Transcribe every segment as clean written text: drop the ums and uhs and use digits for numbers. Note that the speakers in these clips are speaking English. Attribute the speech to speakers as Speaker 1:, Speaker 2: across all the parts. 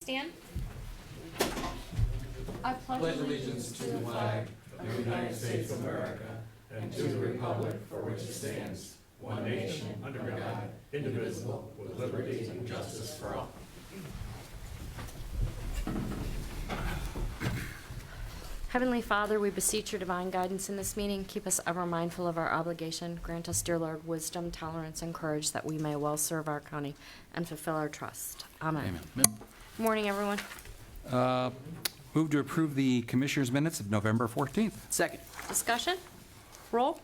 Speaker 1: stand? I
Speaker 2: pledge allegiance to the flag of the United States of America and to the republic for which it stands, one nation, under God, indivisible, with liberty and justice for all.
Speaker 1: Heavenly Father, we beseech your divine guidance in this meeting. Keep us ever mindful of our obligation. Grant us, dear Lord, wisdom, tolerance, and courage that we may well serve our county and fulfill our trust. Amen.
Speaker 3: Amen.
Speaker 1: Morning, everyone.
Speaker 3: Move to approve the Commissioners' minutes of November 14th.
Speaker 4: Second.
Speaker 1: Discussion? Roll?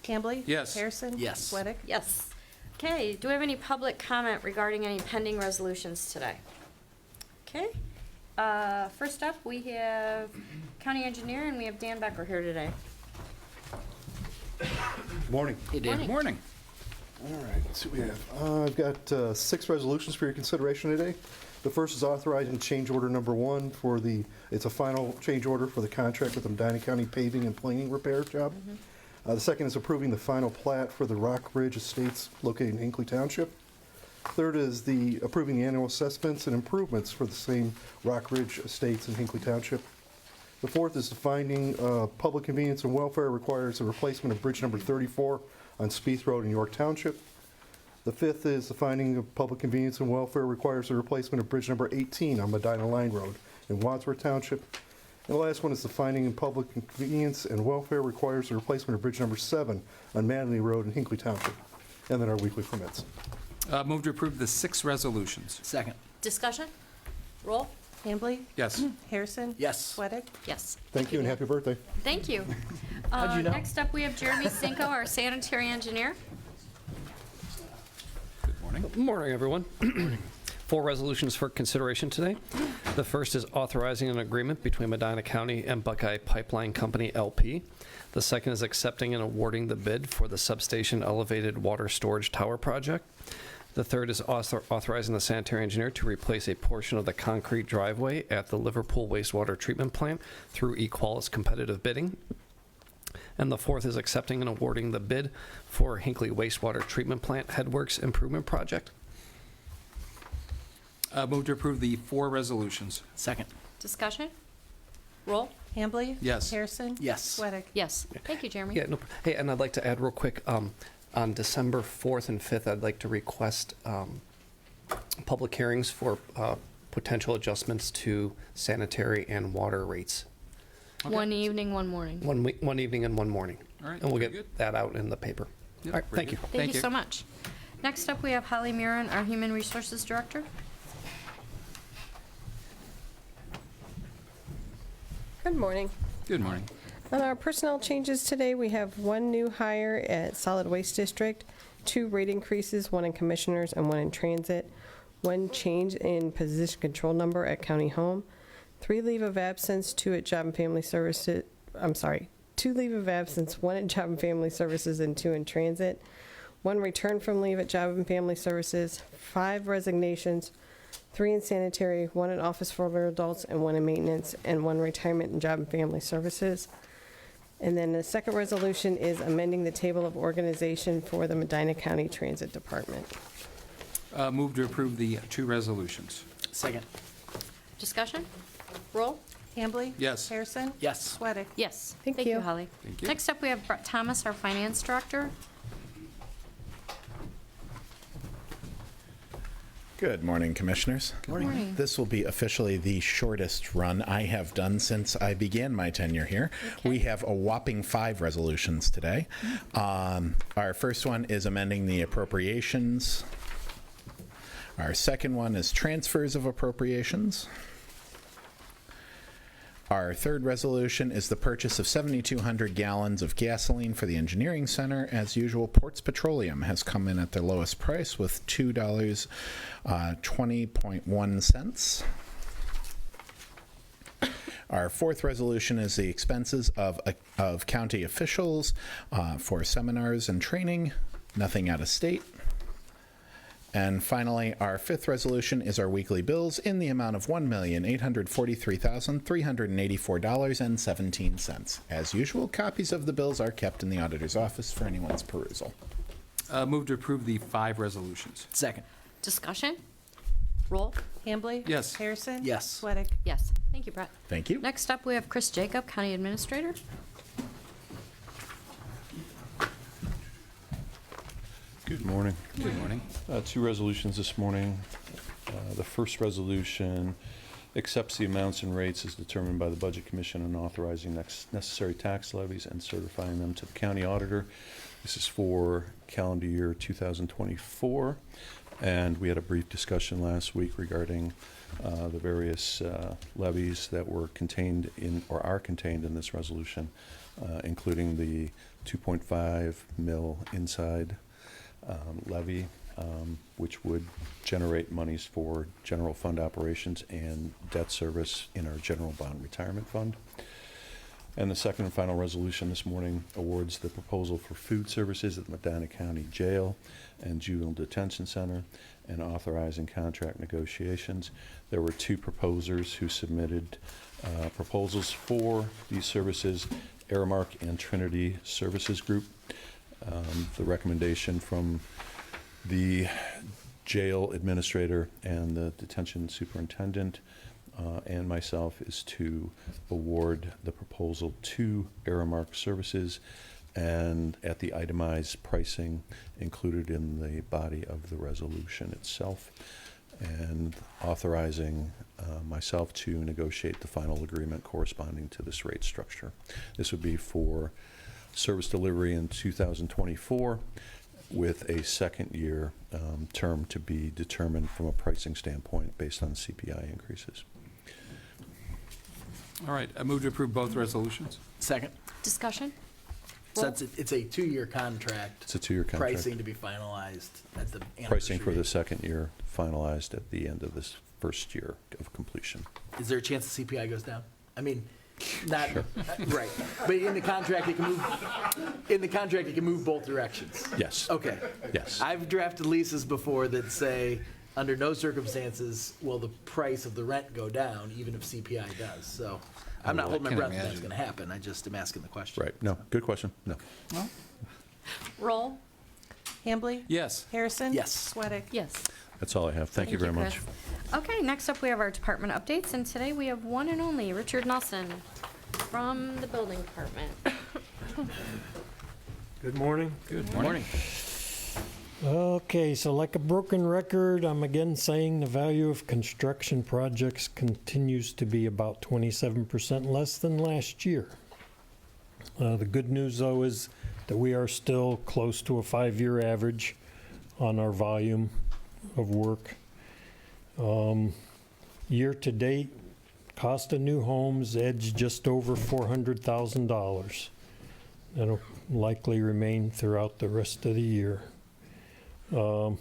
Speaker 5: Campbell?
Speaker 3: Yes.
Speaker 5: Harrison?
Speaker 4: Yes.
Speaker 5: Sweattick?
Speaker 1: Yes. Okay, do we have any public comment regarding any pending resolutions today? Okay. First up, we have County Engineer, and we have Dan Becker here today.
Speaker 6: Morning.
Speaker 4: Hey, Dan.
Speaker 1: Morning.
Speaker 3: Morning.
Speaker 6: All right, let's see what we have. I've got 6 resolutions for your consideration today. The first is authorizing change order number 1 for it's a final change order for the contract with the Medina County paving and planing repair job. The second is approving the final plat for the Rock Ridge Estates located in Hinckley Township. Third is approving the annual assessments and improvements for the same Rock Ridge Estates in Hinckley Township. The fourth is the finding public convenience and welfare requires a replacement of bridge number 34 on Spieth Road in York Township. The fifth is the finding of public convenience and welfare requires a replacement of bridge number 18 on Medina Line Road in Wadsworth Township. And the last one is the finding of public convenience and welfare requires a replacement of bridge number 7 on Manley Road in Hinckley Township. And then our weekly permits.
Speaker 3: Move to approve the 6 resolutions.
Speaker 4: Second.
Speaker 1: Discussion? Roll?
Speaker 5: Campbell?
Speaker 3: Yes.
Speaker 5: Harrison?
Speaker 4: Yes.
Speaker 5: Sweattick?
Speaker 1: Yes.
Speaker 6: Thank you and happy birthday.
Speaker 1: Thank you.
Speaker 4: How'd you know?
Speaker 1: Next up, we have Jeremy Cinco, our sanitary engineer.
Speaker 3: Good morning.
Speaker 7: Morning, everyone. 4 resolutions for consideration today. The first is authorizing an agreement between Medina County and Buckeye Pipeline Company, LP. The second is accepting and awarding the bid for the substation elevated water storage tower project. The third is authorizing the sanitary engineer to replace a portion of the concrete driveway at the Liverpool wastewater treatment plant through Equalis competitive bidding. And the fourth is accepting and awarding the bid for Hinckley wastewater treatment plant headworks improvement project.
Speaker 3: Move to approve the 4 resolutions.
Speaker 4: Second.
Speaker 1: Discussion? Roll?
Speaker 5: Campbell?
Speaker 3: Yes.
Speaker 5: Harrison?
Speaker 4: Yes.
Speaker 5: Sweattick?
Speaker 1: Yes. Thank you, Jeremy.
Speaker 7: Yeah, no, hey, and I'd like to add real quick, on December 4th and 5th, I'd like to request public hearings for potential adjustments to sanitary and water rates.
Speaker 3: Okay.
Speaker 1: One evening, one morning.
Speaker 7: One evening and one morning.
Speaker 3: All right,
Speaker 7: And we'll
Speaker 3: very
Speaker 7: get
Speaker 3: good.
Speaker 7: that out in the paper.
Speaker 3: Yep,
Speaker 7: All right,
Speaker 3: very
Speaker 7: thank you.
Speaker 3: good.
Speaker 1: Thank you so much. Next up, we have Holly Murin, our Human Resources Director.
Speaker 5: Good morning.
Speaker 3: Good morning.
Speaker 5: On our personnel changes today, we have 1 new hire at Solid Waste District, 2 rate increases, 1 in Commissioners and 1 in Transit, 1 change in position control number at County Home, 3 leave of absence, 2 at Job and Family Services, 2 leave of absence, 1 at Job and Family Services and 2 in Transit, 1 return from leave at Job and Family Services, 5 resignations, 3 in sanitary, 1 in office for older adults and 1 in maintenance, and 1 retirement in Job and Family Services. And then the second resolution is amending the table of organization for the Medina County Transit Department.
Speaker 3: Move to approve the 2 resolutions.
Speaker 4: Second.
Speaker 1: Discussion? Roll?
Speaker 5: Campbell?
Speaker 3: Yes.
Speaker 5: Harrison?
Speaker 4: Yes.
Speaker 5: Sweattick?
Speaker 1: Yes.
Speaker 5: Thank you.
Speaker 1: Holly.
Speaker 3: Thank you.
Speaker 1: Next up, we have Brett Thomas, our Finance Director.
Speaker 8: Good morning, Commissioners.
Speaker 1: Morning.
Speaker 8: This will be officially the shortest run I have done since I began my tenure here.
Speaker 1: Okay.
Speaker 8: We have a whopping 5 resolutions today. Our first one is amending the appropriations. Our second one is transfers of appropriations. Our third resolution is the purchase of 7,200 gallons of gasoline for the engineering center. As usual, Ports Petroleum has come in at their lowest price with $2.20.1. Our fourth resolution is the expenses of county officials for seminars and training, nothing out of state. And finally, our fifth resolution is our weekly bills in the amount of $1,843,384.17. As usual, copies of the bills are kept in the auditor's office for anyone's perusal.
Speaker 3: Move to approve the 5 resolutions.
Speaker 4: Second.
Speaker 1: Discussion? Roll?
Speaker 4: Hambley?
Speaker 3: Yes.
Speaker 4: Harrison?
Speaker 8: Yes.
Speaker 4: Sweattick?
Speaker 1: Yes. Thank you, Brett.
Speaker 8: Thank you.
Speaker 1: Next up, we have Chris Jacob, County Administrator.
Speaker 9: Good morning.
Speaker 3: Good morning.
Speaker 9: Two resolutions this morning. The first resolution accepts the amounts and rates as determined by the Budget Commission and authorizing necessary tax levies and certifying them to the county auditor. This is for calendar year 2024, and we had a brief discussion last week regarding the various levies that were contained in, or are contained in this resolution, including the 2.5 mil inside levy, which would generate monies for general fund operations and debt service in our general bond retirement fund. And the second and final resolution this morning awards the proposal for food services at the Medina County Jail and Juvenile Detention Center and authorizing contract negotiations. There were two proposers who submitted proposals for these services, Aramark and Trinity Services Group. The recommendation from the jail administrator and the detention superintendent and myself is to award the proposal to Aramark Services and at the itemized pricing included in the body of the resolution itself, and authorizing myself to negotiate the final agreement corresponding to this rate structure. This would be for service delivery in 2024 with a second year term to be determined from a pricing standpoint based on CPI increases.
Speaker 3: All right, I move to approve both resolutions.
Speaker 10: Second.
Speaker 1: Discussion?
Speaker 10: So it's a 2-year contract.
Speaker 9: It's a 2-year contract.
Speaker 10: Pricing to be finalized at the anniversary.
Speaker 9: Pricing for the second year finalized at the end of this first year of completion.
Speaker 10: Is there a chance the CPI goes down? I mean, not,
Speaker 9: Sure.
Speaker 10: right. But in the contract, it can move both directions.
Speaker 9: Yes.
Speaker 10: Okay.
Speaker 9: Yes.
Speaker 10: I've drafted leases before that say, under no circumstances will the price of the rent go down, even if CPI does. So I'm not
Speaker 3: I
Speaker 10: holding my
Speaker 3: can
Speaker 10: breath that that's
Speaker 3: imagine.
Speaker 10: going to happen. I just am asking the question.
Speaker 9: Right. No, good question. No.
Speaker 1: Roll?
Speaker 4: Hambley?
Speaker 3: Yes.
Speaker 4: Harrison?
Speaker 10: Yes.
Speaker 4: Sweattick?
Speaker 1: Yes.
Speaker 9: That's all I have. Thank you very much.
Speaker 1: Chris. Okay, next up we have our department updates, and today we have one and only Richard Nelson from the building department.
Speaker 11: Good morning.
Speaker 3: Good morning.
Speaker 11: Okay, so like a broken record, I'm again saying the value of construction projects continues to be about 27% less than last year. The good news, though, is that we are still close to a 5-year average on our volume of work. Year to date, cost of new homes edged just over $400,000. That'll likely remain throughout the rest of the year. New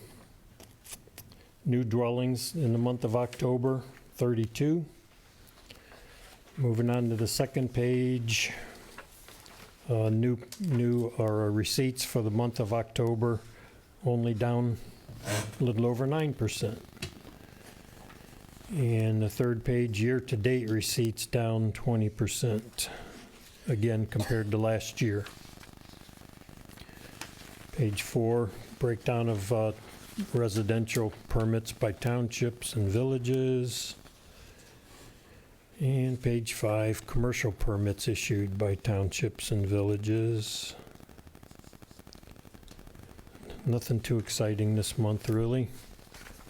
Speaker 11: dwellings in the month of October, 32. Moving on to the second page, new receipts for the month of October, only down a little over 9%. And the third page, year-to-date receipts down 20%, again, compared to last year. Page 4, breakdown of residential permits by townships and villages. And page 5, commercial permits issued by townships and villages. Nothing too exciting this month, really.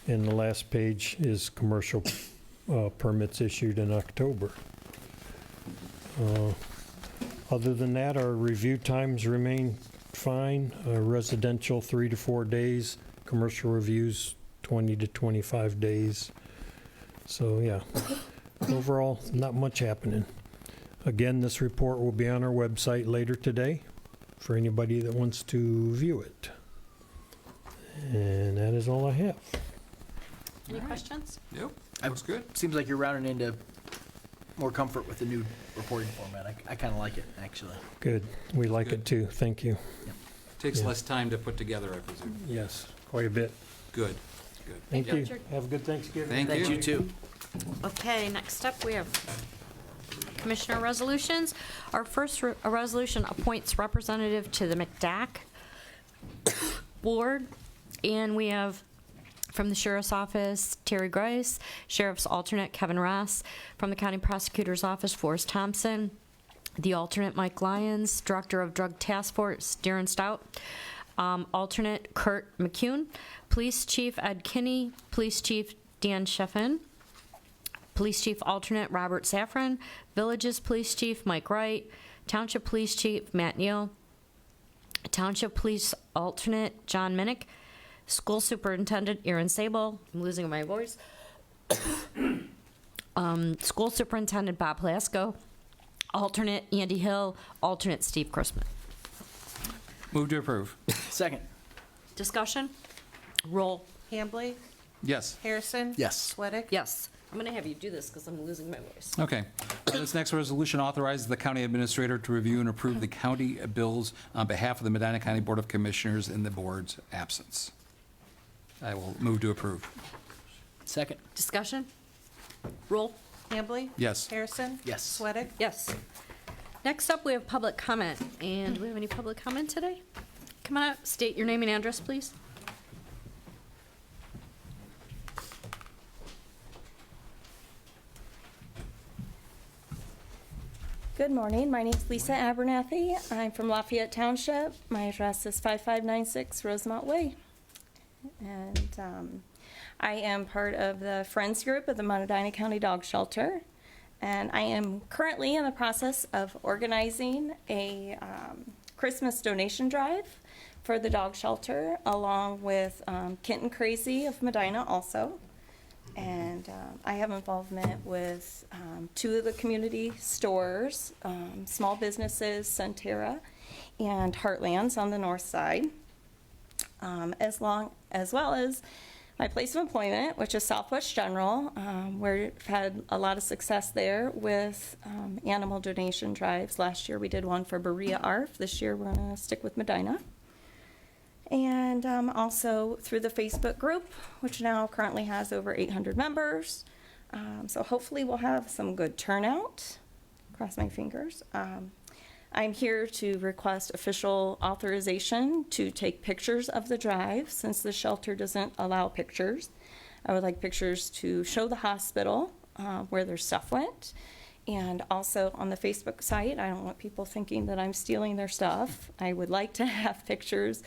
Speaker 11: And the last page is commercial permits issued in October. Other than that, our review times remain fine. Residential 3 to 4 days, commercial reviews 20 to 25 days. So yeah, overall, not much happening. Again, this report will be on our website later today for anybody that wants to view it. And that is all I have.
Speaker 1: Any questions?
Speaker 3: Yep, looks good.
Speaker 10: Seems like you're rounding into more comfort with the new reporting format. I kind of like it, actually.
Speaker 11: Good. We like
Speaker 3: Good.
Speaker 11: it too. Thank you.
Speaker 3: Takes
Speaker 11: Yeah.
Speaker 3: less time to put together, I presume.
Speaker 11: Yes, quite a bit.
Speaker 3: Good, good.
Speaker 11: Thank
Speaker 1: you,
Speaker 11: you.
Speaker 1: Richard.
Speaker 11: Have a good Thanksgiving.
Speaker 3: Thank
Speaker 10: Thank
Speaker 3: you.
Speaker 10: you, too.
Speaker 1: Okay, next up, we have Commissioner resolutions. Our first resolution appoints representative to the McDack Board, and we have From the Sheriff's Office, Terry Grice. Sheriff's Alternate, Kevin Ross. From the County Prosecutor's Office, Forrest Thompson. The alternate, Mike Lyons. Director of Drug Task Force, Darren Stout. Alternate, Kurt McCune. Police Chief, Ed Kinney. Police Chief, Dan Sheffin. Police Chief Alternate, Robert Safran. Villages Police Chief, Mike Wright. Township Police Chief, Matt Neal. Township Police Alternate, John Minnick. School Superintendent, Aaron Sable. I'm losing my voice. School Superintendent, Bob Plasko. Alternate, Andy Hill. Alternate, Steve Chrisman.
Speaker 3: Move to approve.
Speaker 10: Second.
Speaker 1: Discussion? Roll.
Speaker 4: Hambley?
Speaker 3: Yes.
Speaker 4: Harrison?
Speaker 10: Yes.
Speaker 4: Sweattick?
Speaker 1: Yes. I'm going to have you do this because I'm losing my voice.
Speaker 3: Okay. This next resolution authorizes the county administrator to review and approve the county bills on behalf of the Medina County Board of Commissioners in the board's absence. I will move to approve.
Speaker 10: Second.
Speaker 1: Discussion? Roll.
Speaker 4: Hambley?
Speaker 3: Yes.
Speaker 4: Harrison?
Speaker 10: Yes.
Speaker 4: Sweattick?
Speaker 1: Yes. Next up, we have public comment. And do we have any public comment today? Come on up, state your name and address, please.
Speaker 12: Good morning. My name is Lisa Abernathy. I'm from Lafayette Township. My address is 5596 Rosemont Way. And I am part of the Friends Group of the Medina County Dog Shelter. And I am currently in the process of organizing a Christmas donation drive for the dog shelter, along with Kitten Crazy of Medina also. And I have involvement with 2 of the community stores, small businesses, Centera and Heartlands on the north side, as well as my place of employment, which is Southwest General, where we've had a lot of success there with animal donation drives. Last year we did one for Berea ARF. This year we're going to stick with Medina. And also through the Facebook group, which now currently has over 800 members. So hopefully we'll have some good turnout. Cross my fingers. I'm here to request official authorization to take pictures of the drive, since the shelter doesn't allow pictures. I would like pictures to show the hospital where their stuff went. And also on the Facebook site, I don't want people thinking that I'm stealing their stuff. I would like to have pictures,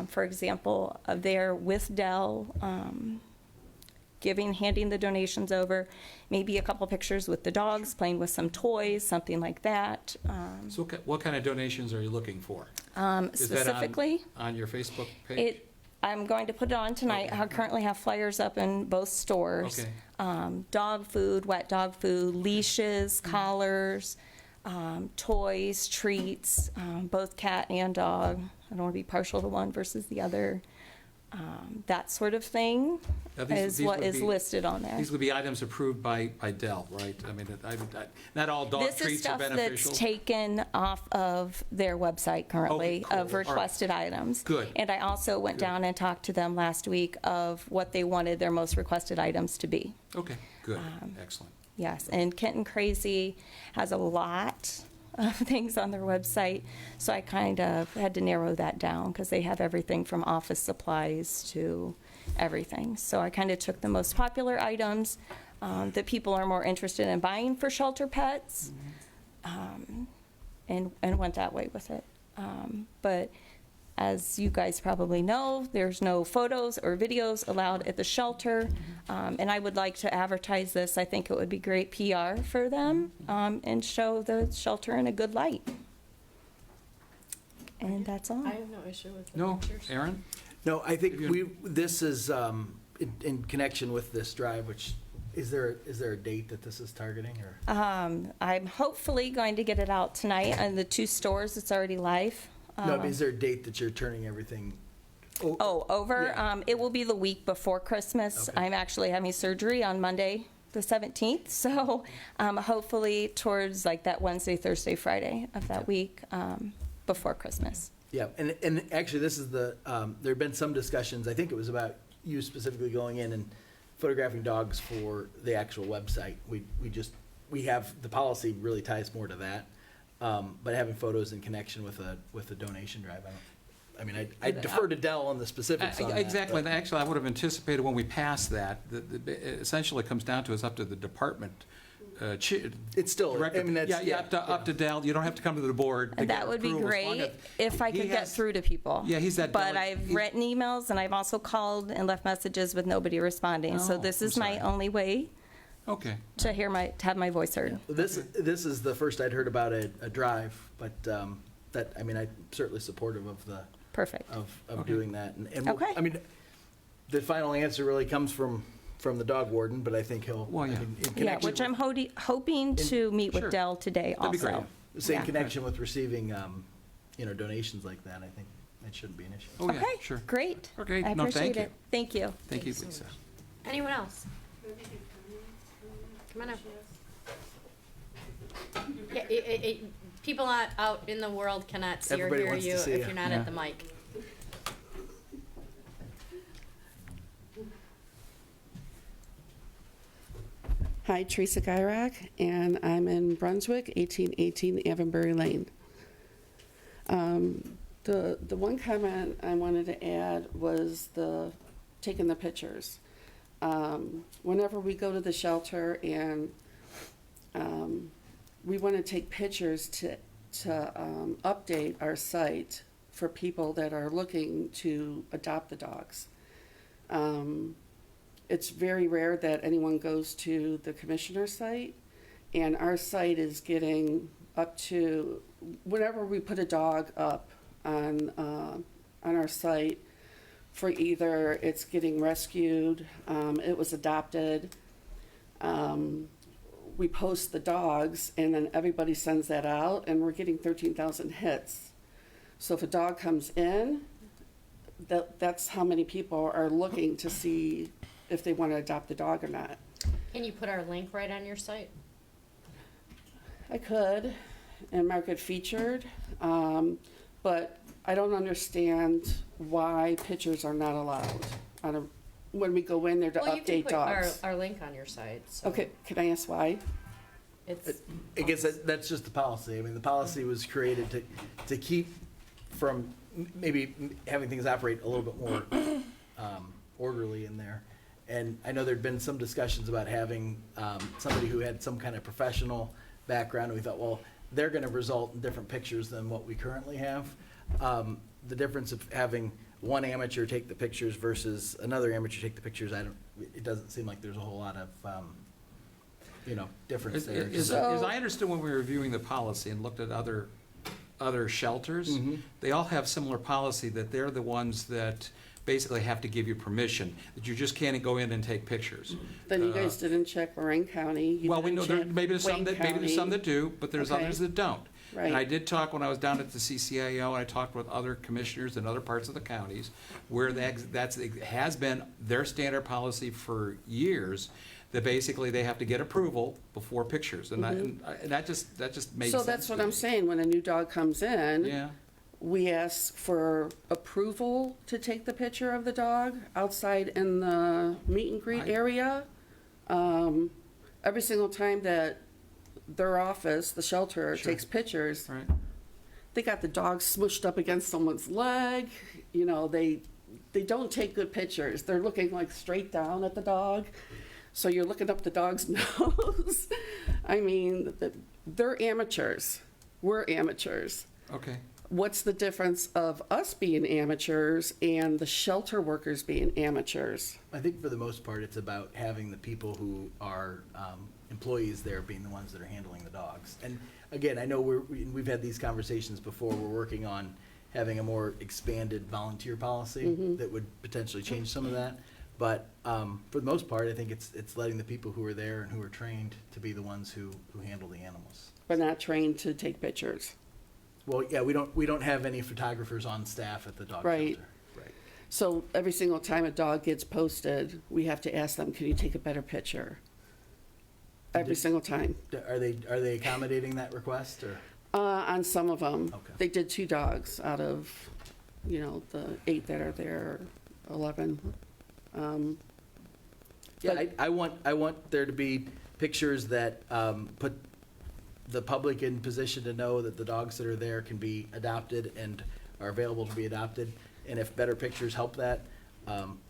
Speaker 12: for example, of there with Dell, handing the donations over, maybe a couple pictures with the dogs, playing with some toys, something like that.
Speaker 3: So what kind of donations are you looking for? Is that
Speaker 12: Specifically,
Speaker 3: on your Facebook page?
Speaker 12: I'm going to put it on tonight.
Speaker 3: Okay.
Speaker 12: I currently have flyers up in both stores.
Speaker 3: Okay.
Speaker 12: Dog food, wet dog food, leashes, collars, toys, treats, both cat and dog. I don't want to be partial to one versus the other. That sort of thing
Speaker 3: Now,
Speaker 12: is what
Speaker 3: would
Speaker 12: is
Speaker 3: be-
Speaker 12: listed on there.
Speaker 3: These would be items approved by Dell, right? I mean, not all dog
Speaker 12: This is
Speaker 3: treats are
Speaker 12: stuff
Speaker 3: beneficial.
Speaker 12: that's taken off of their website currently,
Speaker 3: Okay, cool.
Speaker 12: of
Speaker 3: All right.
Speaker 12: requested items.
Speaker 3: Good.
Speaker 12: And I also went
Speaker 3: Good.
Speaker 12: down and talked to them last week of what they wanted their most requested items to be.
Speaker 3: Okay, good, excellent.
Speaker 12: Yes, and Kitten Crazy has a lot of things on their website, so I kind of had to narrow that down because they have everything from office supplies to everything. So I kind of took the most popular items that people are more interested in buying for shelter pets, and went that way with it. But as you guys probably know, there's no photos or videos allowed at the shelter, and I would like to advertise this. I think it would be great PR for them, and show the shelter in a good light. And that's all.
Speaker 1: I have no issue with the
Speaker 3: No,
Speaker 1: pictures.
Speaker 3: Aaron?
Speaker 10: No, I think
Speaker 3: Have you-
Speaker 10: this is in connection with this drive, which, is there a date that this is targeting, or?
Speaker 12: I'm hopefully going to get it out tonight, and the 2 stores, it's already live.
Speaker 10: No, I mean, is there a date that you're turning everything?
Speaker 12: Over.
Speaker 10: Yeah.
Speaker 12: It will be the week before Christmas.
Speaker 10: Okay.
Speaker 12: I'm actually having surgery on Monday, the 17th, so hopefully towards like that Wednesday, Thursday, Friday of that week before Christmas.
Speaker 10: Yeah, and actually, this is there have been some discussions, I think it was about you specifically going in and photographing dogs for the actual website. We have, the policy really ties more to that, but having photos in connection with a donation drive, I mean, I defer to Dell on the specifics on that.
Speaker 3: Exactly,
Speaker 10: but-
Speaker 3: and actually, I would have anticipated when we passed that, it essentially comes down to it's up to the department.
Speaker 10: It's still,
Speaker 3: Director.
Speaker 10: I mean, that's.
Speaker 3: Yeah, up to Dell, you don't have to come to the board. to
Speaker 12: And
Speaker 3: get
Speaker 12: that would be
Speaker 3: approval, as long
Speaker 12: great
Speaker 3: as-
Speaker 12: if I
Speaker 3: he
Speaker 12: could get
Speaker 3: has-
Speaker 12: through to people.
Speaker 3: Yeah, he's that.
Speaker 12: But
Speaker 3: delegate-
Speaker 12: I've
Speaker 3: he's-
Speaker 12: written emails and I've also called and left messages with nobody responding. So
Speaker 3: Oh,
Speaker 12: this
Speaker 3: I'm
Speaker 12: is my
Speaker 3: sorry.
Speaker 12: only way
Speaker 3: Okay,
Speaker 12: to have my voice heard.
Speaker 10: This is the first I'd heard about a drive, but that, I mean, I'm certainly supportive of
Speaker 12: Perfect.
Speaker 10: of
Speaker 3: Okay.
Speaker 10: doing that. And we'll-
Speaker 12: Okay.
Speaker 10: I mean, the final answer really comes from the dog warden, but I think he'll.
Speaker 3: Well, yeah.
Speaker 10: I mean, in
Speaker 12: Yeah,
Speaker 10: connection
Speaker 12: which I'm
Speaker 10: with-
Speaker 12: hoping to meet
Speaker 3: Sure.
Speaker 12: with Dell today
Speaker 3: That'd be great.
Speaker 12: also.
Speaker 10: Same
Speaker 12: Yeah.
Speaker 10: connection with receiving, donations like that, I think that shouldn't be an issue.
Speaker 3: oh, yeah,
Speaker 12: Okay,
Speaker 3: sure.
Speaker 12: great.
Speaker 3: Okay,
Speaker 12: I
Speaker 3: no,
Speaker 12: appreciate
Speaker 3: thank you.
Speaker 12: it. Thank you.
Speaker 3: Thank you,
Speaker 1: Thanks so
Speaker 3: Lisa.
Speaker 1: Anyone else? Come on up. Yeah, people out in the world cannot see or
Speaker 10: Everybody
Speaker 1: hear
Speaker 10: wants to
Speaker 1: you
Speaker 10: see
Speaker 1: if
Speaker 10: you.
Speaker 1: you're not
Speaker 3: Yeah.
Speaker 1: at the mic.
Speaker 4: Hi, Teresa Gyrak, and I'm in Brunswick, 1818 Avonbury Lane. The one comment I wanted to add was taking the pictures. Whenever we go to the shelter and we want to take pictures to update our site for people that are looking to adopt the dogs. It's very rare that anyone goes to the commissioner's site, and our site is getting up to, whenever we put a dog up on our site, for either it's getting rescued, it was adopted, we post the dogs, and then everybody sends that out, and we're getting 13,000 hits. So if a dog comes in, that's how many people are looking to see if they want to adopt the dog or not.
Speaker 1: Can you put our link right on your site?
Speaker 4: I could, and mark it featured, but I don't understand why pictures are not allowed when we go in there to
Speaker 1: Well, you can
Speaker 4: update
Speaker 1: put
Speaker 4: dogs.
Speaker 1: our link on your site, so.
Speaker 4: Okay, can I ask why?
Speaker 1: It's,
Speaker 10: I guess that's just the policy. I mean, the policy was created to keep from maybe having things operate a little bit more orderly in there. And I know there'd been some discussions about having somebody who had some kind of professional background, and we thought, well, they're gonna result in different pictures than what we currently have. The difference of having one amateur take the pictures versus another amateur take the pictures, it doesn't seem like there's a whole lot of, difference there.
Speaker 3: As I understood when we were reviewing the policy and looked at other shelters,
Speaker 10: Mhm.
Speaker 3: they all have similar policy that they're the ones that basically have to give you permission, that you just can't go in and take pictures.
Speaker 4: Then you guys didn't check Lorraine County. You
Speaker 3: Well, we
Speaker 4: didn't
Speaker 3: know there,
Speaker 4: check
Speaker 3: maybe there's some
Speaker 4: Wayne
Speaker 3: that, maybe there's some
Speaker 4: County.
Speaker 3: that do, but there's
Speaker 4: Okay.
Speaker 3: others that don't. And I
Speaker 4: Right.
Speaker 3: did talk, when I was down at the CCIO, I talked with other commissioners in other parts of the counties, where it has been their standard policy for years, that basically they have to get approval before pictures, and that just made sense.
Speaker 4: So that's what
Speaker 3: to
Speaker 4: I'm
Speaker 3: me.
Speaker 4: saying, when a new dog comes in.
Speaker 3: Yeah,
Speaker 4: We ask for approval to take the picture of the dog outside in the meet and greet
Speaker 3: I-
Speaker 4: area. Every single time that their office, the shelter,
Speaker 3: Sure.
Speaker 4: takes pictures,
Speaker 3: right.
Speaker 4: they got the dog smushed up against someone's leg. They don't take good pictures. They're looking like straight down at the dog. So you're looking up the dog's nose. I mean, they're amateurs. We're amateurs.
Speaker 3: Okay.
Speaker 4: What's the difference of us being amateurs and the shelter workers being amateurs?
Speaker 10: I think for the most part, it's about having the people who are employees there being the ones that are handling the dogs. And again, I know we've had these conversations before. We're working on having a more expanded volunteer policy that would potentially change some of that. But for the most part, I think it's letting the people who are there and who are trained to be the ones who handle the animals.
Speaker 4: But not trained to take pictures.
Speaker 10: Well, yeah, we don't have any photographers on staff at the dog
Speaker 4: Right.
Speaker 10: shelter. Right.
Speaker 4: So every single time a dog gets posted, we have to ask them, can you take a better picture? Every single time.
Speaker 10: Are they accommodating that request or?
Speaker 4: On some of them.
Speaker 10: Okay.
Speaker 4: They did 2 dogs out of, the 8 that are there, 11.
Speaker 10: Yeah,
Speaker 4: But-
Speaker 10: I want there to be pictures that put the public in position to know that the dogs that are there can be adopted and are available to be adopted. And if better pictures help that,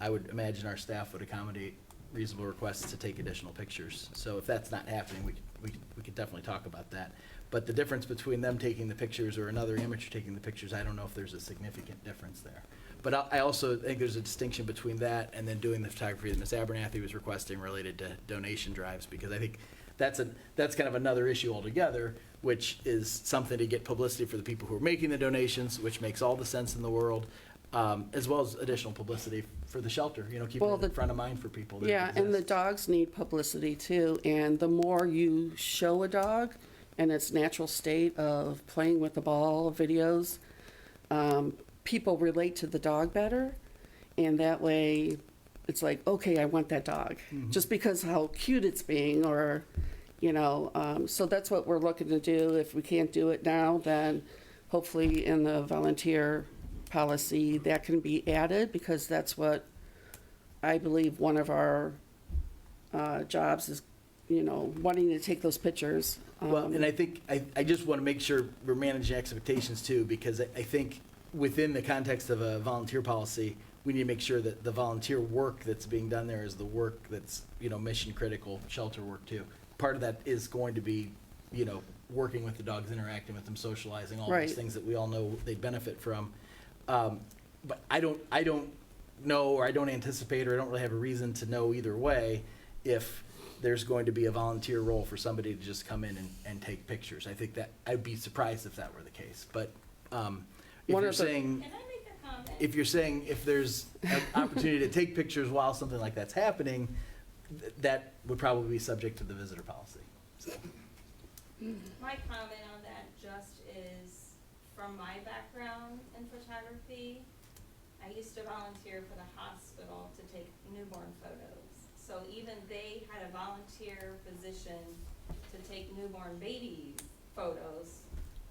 Speaker 10: I would imagine our staff would accommodate reasonable requests to take additional pictures. So if that's not happening, we could definitely talk about that. But the difference between them taking the pictures or another amateur taking the pictures, I don't know if there's a significant difference there. But I also think there's a distinction between that and then doing the photography that Ms. Abernathy was requesting related to donation drives, because I think that's kind of another issue altogether, which is something to get publicity for the people who are making the donations, which makes all the sense in the world, as well as additional publicity for the shelter, keeping
Speaker 4: Well,
Speaker 10: it in front of mind for people. that
Speaker 4: Yeah, and the
Speaker 10: exist.
Speaker 4: dogs need publicity too, and the more you show a dog in its natural state of playing with the ball, videos, people relate to the dog better, and that way, it's like, okay, I want that dog, just because how cute it's being, or, so that's what we're looking to do. If we can't do it now, then hopefully in the volunteer policy, that can be added, because that's what I believe one of our jobs is, wanting to take those pictures.
Speaker 10: Well, and I think, I just want to make sure we're managing expectations too, because I think within the context of a volunteer policy, we need to make sure that the volunteer work that's being done there is the work that's, mission critical shelter work too. Part of that is going to be, working with the dogs, interacting with them, socializing, all
Speaker 4: Right.
Speaker 10: those things that we all know they benefit from. But I don't know, or I don't anticipate, or I don't really have a reason to know either way if there's going to be a volunteer role for somebody to just come in and take pictures. I think that, I'd be surprised if that were the case. But if
Speaker 4: One
Speaker 10: you're
Speaker 4: of the-
Speaker 10: saying,
Speaker 12: Can I make a comment?
Speaker 10: if you're saying if there's an opportunity to take pictures while something like that's happening, that would probably be subject to the visitor policy. So,
Speaker 12: My comment on that just is, from my background in photography, I used to volunteer for the hospital to take newborn photos. So even they had a volunteer position to take newborn babies' photos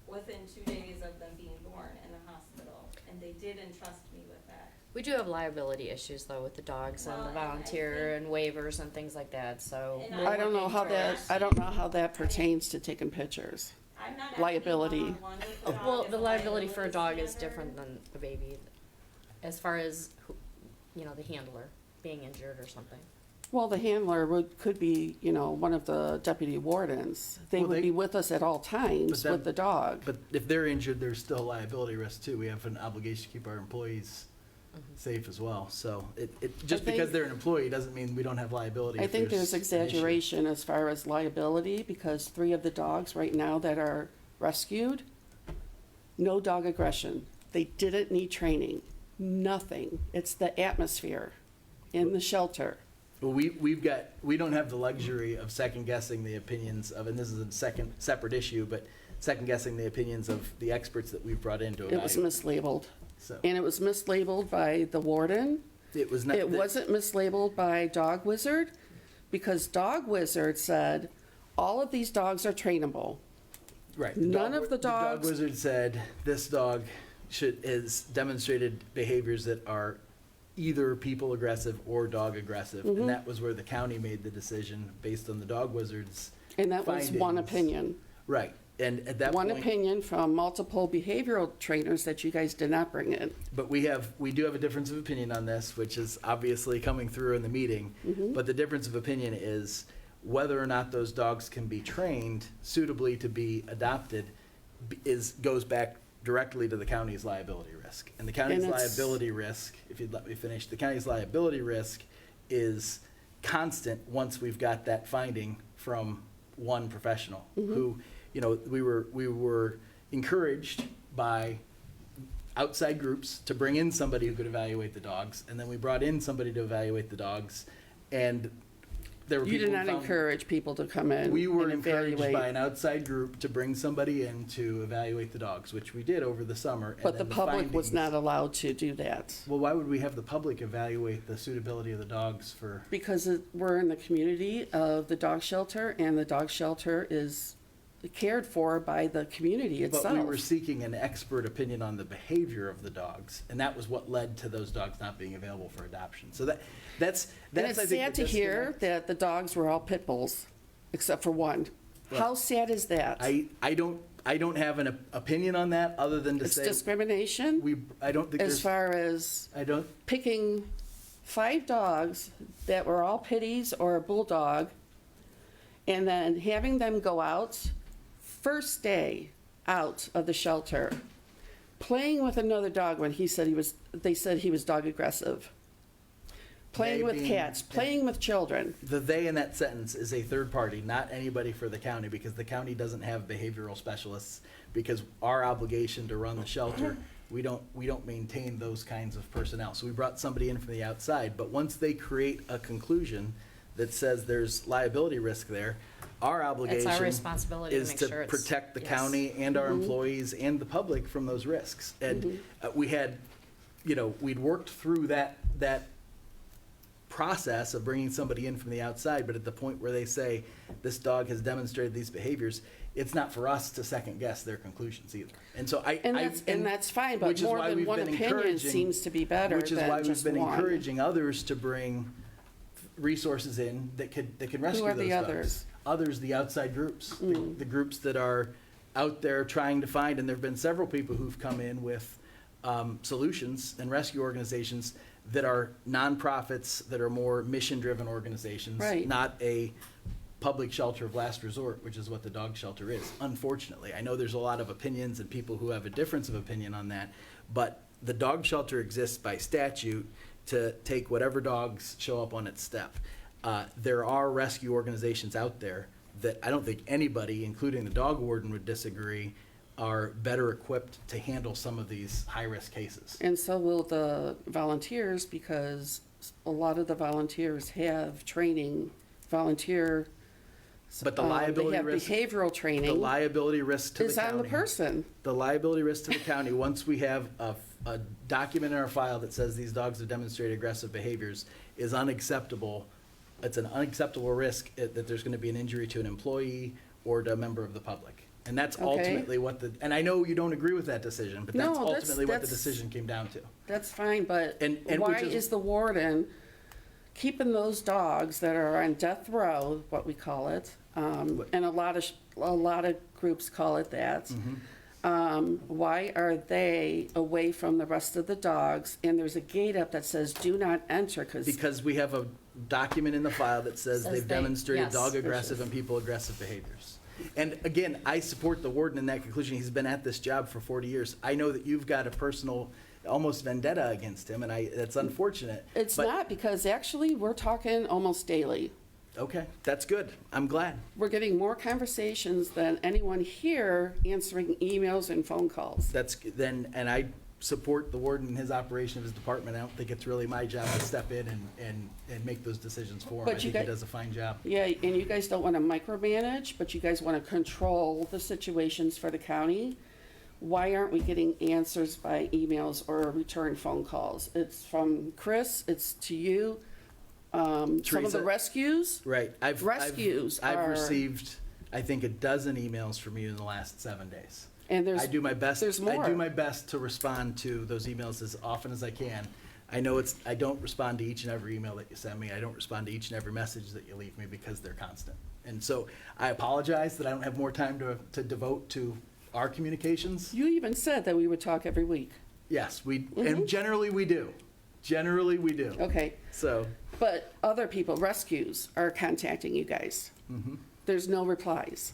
Speaker 12: within 2 days of them being born in the hospital, and they did entrust me with that.
Speaker 1: We do have liability issues though with the dogs and
Speaker 12: Well,
Speaker 1: the
Speaker 12: and I
Speaker 1: volunteer
Speaker 12: think-
Speaker 1: and waivers and things like that, so.
Speaker 12: And
Speaker 1: we're
Speaker 4: I don't know
Speaker 1: working
Speaker 4: how
Speaker 1: through
Speaker 4: that,
Speaker 1: it.
Speaker 4: I don't know how that pertains to taking pictures.
Speaker 12: I'm not asking
Speaker 4: Liability.
Speaker 12: one-on-one with the dog
Speaker 1: Well,
Speaker 12: as
Speaker 1: the
Speaker 12: a
Speaker 1: liability for a dog is
Speaker 12: standard.
Speaker 1: different than a baby, as far as, the handler being injured or something.
Speaker 4: Well, the handler could be, one of the deputy wardens. They
Speaker 10: Well,
Speaker 4: would
Speaker 10: they-
Speaker 4: be with us at all times
Speaker 10: But then-
Speaker 4: with the dog.
Speaker 10: but if they're injured, there's still liability risk too. We have an obligation to keep our employees safe as well. So just because
Speaker 4: think-
Speaker 10: they're an employee doesn't mean we don't have liability.
Speaker 4: I
Speaker 10: if
Speaker 4: think there's
Speaker 10: an issue.
Speaker 4: exaggeration as far as liability, because 3 of the dogs right now that are rescued, no dog aggression. They didn't need training, nothing. It's the atmosphere in the shelter.
Speaker 10: Well, we don't have the luxury of second guessing the opinions of, and this is a separate issue, but second guessing the opinions of the experts that we've brought in to
Speaker 4: It was
Speaker 10: evaluate.
Speaker 4: mislabeled.
Speaker 10: So
Speaker 4: And it was mislabeled by the warden.
Speaker 10: it was not.
Speaker 4: It wasn't mislabeled by Dog Wizard, because Dog Wizard said, all of these dogs are trainable.
Speaker 10: Right.
Speaker 4: None of the
Speaker 10: dog
Speaker 4: dogs-
Speaker 10: wizard said this dog has demonstrated behaviors that are either people aggressive or dog aggressive,
Speaker 4: Mm-hmm.
Speaker 10: and that was where the county made the decision based on the dog wizard's
Speaker 4: And that was one
Speaker 10: findings.
Speaker 4: opinion.
Speaker 10: Right. And at that
Speaker 4: One
Speaker 10: point,
Speaker 4: opinion from multiple behavioral trainers that you guys did not bring in.
Speaker 10: but we do have a difference of opinion on this, which is obviously coming through in the meeting.
Speaker 4: Mm-hmm.
Speaker 10: But the difference of opinion is whether or not those dogs can be trained suitably to be adopted goes back directly to the county's liability risk. And the county's
Speaker 4: And it's-
Speaker 10: liability risk, if you'd let me finish, the county's liability risk is constant once we've got that finding from one professional who, we were encouraged by outside groups to bring in somebody who could evaluate the dogs, and then we brought in somebody to evaluate the dogs, and there were
Speaker 4: You
Speaker 10: people
Speaker 4: did
Speaker 10: who
Speaker 4: not
Speaker 10: found-
Speaker 4: encourage people to come in
Speaker 10: we were
Speaker 4: and
Speaker 10: encouraged by
Speaker 4: evaluate.
Speaker 10: an outside group to bring somebody in to evaluate the dogs, which we did over the summer. and
Speaker 4: But the
Speaker 10: then
Speaker 4: public was
Speaker 10: findings-
Speaker 4: not allowed to do that.
Speaker 10: Well, why would we have the public evaluate the suitability of the dogs for?
Speaker 4: Because we're in the community of the dog shelter, and the dog shelter is cared for by the community
Speaker 10: But we were
Speaker 4: itself.
Speaker 10: seeking an expert opinion on the behavior of the dogs, and that was what led to those dogs not being available for adoption. So that's
Speaker 4: And
Speaker 10: I
Speaker 4: it's
Speaker 10: think,
Speaker 4: sad
Speaker 10: the
Speaker 4: to hear
Speaker 10: disconnect.
Speaker 4: that the dogs were all pit bulls, except for one. How sad is that?
Speaker 10: I don't I don't have an opinion on that, other than to
Speaker 4: It's
Speaker 10: say,
Speaker 4: discrimination
Speaker 10: I don't think
Speaker 4: as
Speaker 10: there's,
Speaker 4: far as
Speaker 10: I don't,
Speaker 4: picking 5 dogs that were all pitties or a bulldog, and then having them go out, first day out of the shelter, playing with another dog when they said he was dog aggressive. Playing
Speaker 10: They
Speaker 4: with
Speaker 10: being-
Speaker 4: cats, playing with children.
Speaker 10: the they in that sentence is a third party, not anybody for the county, because the county doesn't have behavioral specialists, because our obligation to run the shelter, we don't maintain those kinds of personnel. So we brought somebody in from the outside, but once they create a conclusion that says there's liability risk there, our obligation
Speaker 1: It's our responsibility to
Speaker 10: is
Speaker 1: make
Speaker 10: to
Speaker 1: sure it's.
Speaker 10: protect the
Speaker 1: yes.
Speaker 10: county and our employees and the public from those risks. And we had, we'd worked through that process of bringing somebody in from the outside, but at the point where they say, this dog has demonstrated these behaviors, it's not for us to second guess their conclusions either. And so
Speaker 4: And that's fine, but
Speaker 10: which is
Speaker 4: more
Speaker 10: why
Speaker 4: than
Speaker 10: we've
Speaker 4: one
Speaker 10: been
Speaker 4: opinion
Speaker 10: encouraging-
Speaker 4: seems to be better
Speaker 10: Which is why
Speaker 4: than
Speaker 10: we've
Speaker 4: just
Speaker 10: been
Speaker 4: one.
Speaker 10: encouraging others to bring resources in that can rescue
Speaker 4: are
Speaker 10: those
Speaker 4: the
Speaker 10: dogs.
Speaker 4: others?
Speaker 10: Others, the outside groups, the groups that are out there trying to find, and there've been several people who've come in with solutions and rescue organizations that are nonprofits, that are more mission-driven organizations.
Speaker 4: Right.
Speaker 10: Not a public shelter of last resort, which is what the dog shelter is, unfortunately. I know there's a lot of opinions and people who have a difference of opinion on that, but the dog shelter exists by statute to take whatever dogs show up on its step. There are rescue organizations out there that I don't think anybody, including the dog warden, would disagree, are better equipped to handle some of these high-risk cases.
Speaker 4: And so will the volunteers, because a lot of the volunteers have training, volunteer.
Speaker 10: But the liability risk,
Speaker 4: They have behavioral
Speaker 10: the
Speaker 4: training
Speaker 10: liability risk to the
Speaker 4: is on the
Speaker 10: county.
Speaker 4: person.
Speaker 10: The liability risk to the county, once we have a document in our file that says these dogs have demonstrated aggressive behaviors, is unacceptable. It's an unacceptable risk that there's going to be an injury to an employee or to a member of the public. And that's
Speaker 4: Okay.
Speaker 10: ultimately and I know you don't agree with that decision, but that's
Speaker 4: No, that's-
Speaker 10: ultimately what the
Speaker 4: that's-
Speaker 10: decision came down to.
Speaker 4: That's fine, but
Speaker 10: And
Speaker 4: why
Speaker 10: which
Speaker 4: is the warden keeping those dogs that are on death row, what we call it, and a lot of groups call it that.
Speaker 10: Mm-hmm.
Speaker 4: Why are they away from the rest of the dogs? And there's a gate up that says "Do not enter"
Speaker 10: Because we have a document in the file that says
Speaker 1: Says
Speaker 10: they've
Speaker 1: they-
Speaker 10: demonstrated
Speaker 1: yes.
Speaker 10: dog aggressive and people aggressive behaviors. And again, I support the warden in that conclusion. He's been at this job for 40 years. I know that you've got a personal, almost vendetta against him, and that's unfortunate.
Speaker 4: It's
Speaker 10: but-
Speaker 4: not, because actually we're talking almost daily.
Speaker 10: Okay, that's good. I'm glad.
Speaker 4: We're getting more conversations than anyone here answering emails and phone calls.
Speaker 10: And I support the warden in his operation of his department. I don't think it's really my job to step in and make those decisions for him.
Speaker 4: But
Speaker 10: I
Speaker 4: you
Speaker 10: think
Speaker 4: got-
Speaker 10: he does a fine job.
Speaker 4: Yeah, and you guys don't want to micromanage, but you guys want to control the situations for the county. Why aren't we getting answers by emails or return phone calls? It's from Chris, it's to you. Some of
Speaker 10: Teresa?
Speaker 4: the rescues,
Speaker 10: Right.
Speaker 4: Rescues
Speaker 10: I've
Speaker 4: are-
Speaker 10: received, I think, a dozen emails from you in the last 7 days.
Speaker 4: and there's,
Speaker 10: I do my best.
Speaker 4: there's
Speaker 10: I
Speaker 4: more.
Speaker 10: do my best to respond to those emails as often as I can. I know I don't respond to each and every email that you send me. I don't respond to each and every message that you leave me because they're constant. And so I apologize that I don't have more time to devote to our communications.
Speaker 4: You even said that we would talk every week.
Speaker 10: Yes, and generally we do. Generally we do.
Speaker 4: Okay,
Speaker 10: So,
Speaker 4: but other people, rescues, are contacting you guys. There's no replies.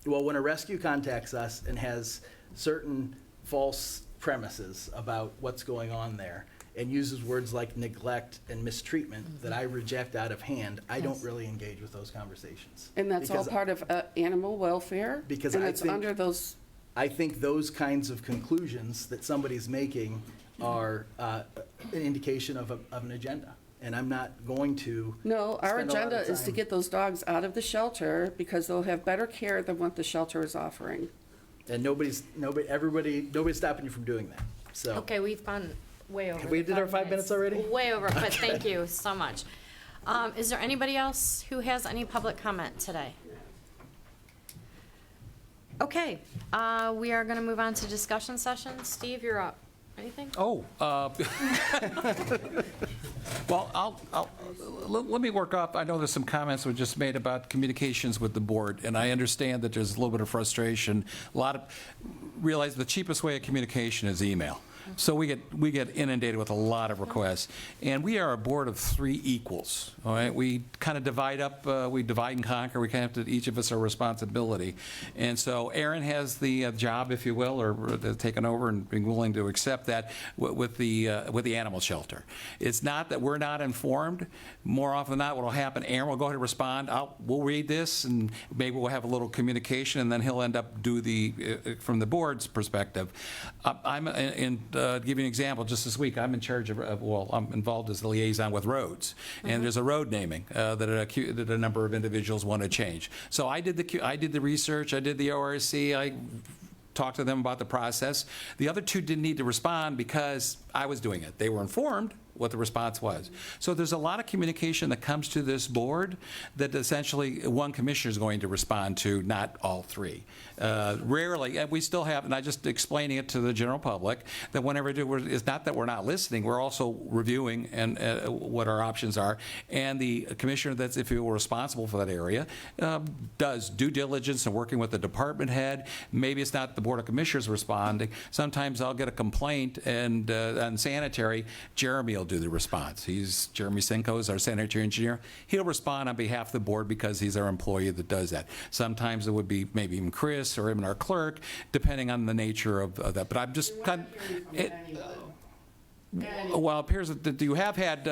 Speaker 10: well, when a rescue contacts us and has certain false premises about what's going on there and uses words like neglect and mistreatment that I reject out of hand, I don't really engage with those conversations.
Speaker 4: And that's all
Speaker 10: Because
Speaker 4: part of animal welfare?
Speaker 10: Because
Speaker 4: And
Speaker 10: I
Speaker 4: it's
Speaker 10: think-
Speaker 4: under those,
Speaker 10: I think those kinds of conclusions that somebody's making are an indication of an agenda. And I'm not going to.
Speaker 4: no, our
Speaker 10: spend a lot of
Speaker 4: agenda is to
Speaker 10: time-
Speaker 4: get those dogs out of the shelter because they'll have better care than what the shelter is offering.
Speaker 10: And nobody's stopping you from doing that. So.
Speaker 1: Okay, we've gone way over.
Speaker 10: We
Speaker 1: the
Speaker 10: did our 5 minutes already?
Speaker 1: Way over, but thank you so much. Is there anybody else who has any public comment today? Okay, we are going to move on to discussion session. Steve, you're up. Anything?
Speaker 3: Oh, Well, let me work off, I know there's some comments were just made about communications with the board, and I understand that there's a little bit of frustration. Realize the cheapest way of communication is email. So we get inundated with a lot of requests. And we are a board of 3 equals, all right? We kind of divide up, we divide and conquer. We kind of have to, each of us our responsibility. And so Aaron has the job, if you will, or taken over and being willing to accept that with the animal shelter. It's not that we're not informed. More often than not, what will happen, Aaron will go ahead and respond. We'll read this, and maybe we'll have a little communication, and then he'll end up from the board's perspective. Give you an example, just this week, I'm in charge I'm involved as the liaison with roads, and there's a road naming that a number of individuals want to change. So I did the research, I did the ORC, I talked to them about the process. The other 2 didn't need to respond because I was doing it. They were informed what the response was. So there's a lot of communication that comes to this board that essentially one commissioner is going to respond to, not all 3. Rarely, and we still have, and I just explaining it to the general public, that whenever it's not that we're not listening, we're also reviewing and what our options are. And the commissioner that's, if you were responsible for that area, does due diligence and working with the department head. Maybe it's not the Board of Commissioners responding. Sometimes I'll get a complaint, and on sanitary, Jeremy will do the response. Jeremy Senko is our sanitary engineer. He'll respond on behalf of the board because he's our employee that does that. Sometimes it would be maybe even Chris or even our clerk, depending on the nature of that. But I'm just kind well, it appears that you have had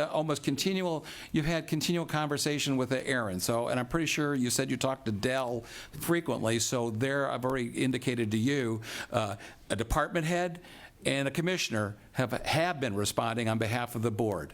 Speaker 3: you've had continual conversation with Aaron. So, and I'm pretty sure you said you talked to Dell frequently. So there, I've already indicated to you, a department head and a commissioner have been responding on behalf of the board.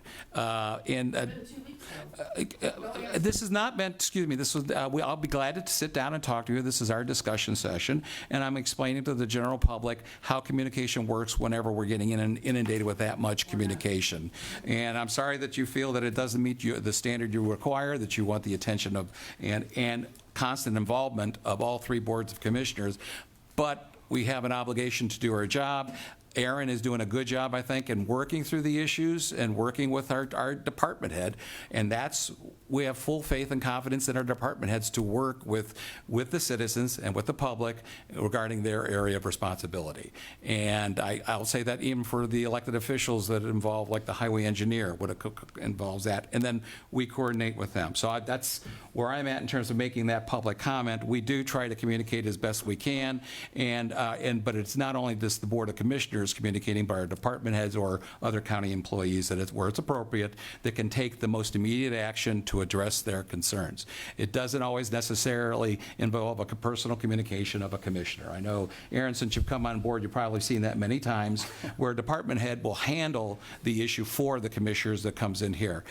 Speaker 3: This is not meant, excuse me, this was, I'll be glad to sit down and talk to you. This is our discussion session, and I'm explaining to the general public how communication works whenever we're getting inundated with that much communication. And I'm sorry that you feel that it doesn't meet the standard you require, that you want the attention of and constant involvement of all 3 boards of commissioners, but we have an obligation to do our job. Aaron is doing a good job, I think, in working through the issues and working with our department head, and we have full faith and confidence in our department heads to work with the citizens and with the public regarding their area of responsibility. And I'll say that even for the elected officials that involve, like the highway engineer, what involves that, and then we coordinate with them. So that's where I'm at in terms of making that public comment. We do try to communicate as best we can, but it's not only just the Board of Commissioners communicating, by our department heads or other county employees where it's appropriate, that can take the most immediate action to address their concerns. It doesn't always necessarily involve a personal communication of a commissioner. I know, Aaron, since you've come on board, you've probably seen that many times, where a department head will handle the issue for the commissioners that comes in here.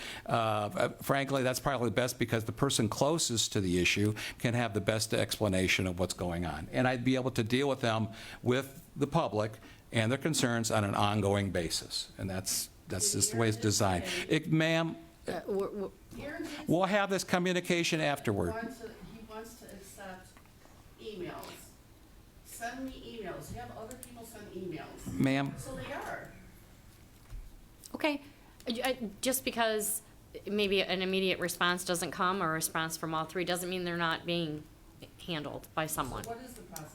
Speaker 3: Frankly, that's probably best because the person closest to the issue can have the best explanation of what's going on. And I'd be able to deal with them, with the public, and their concerns on an ongoing basis. And that's just the way it's designed. Ma'am, we'll have this communication afterward.
Speaker 4: He wants to accept emails. Send me emails. You have other people send emails.
Speaker 3: Ma'am?
Speaker 4: So they are.
Speaker 1: Okay, just because maybe an immediate response doesn't come, or a response from all 3, doesn't mean they're not being handled by someone.
Speaker 4: So what is the process?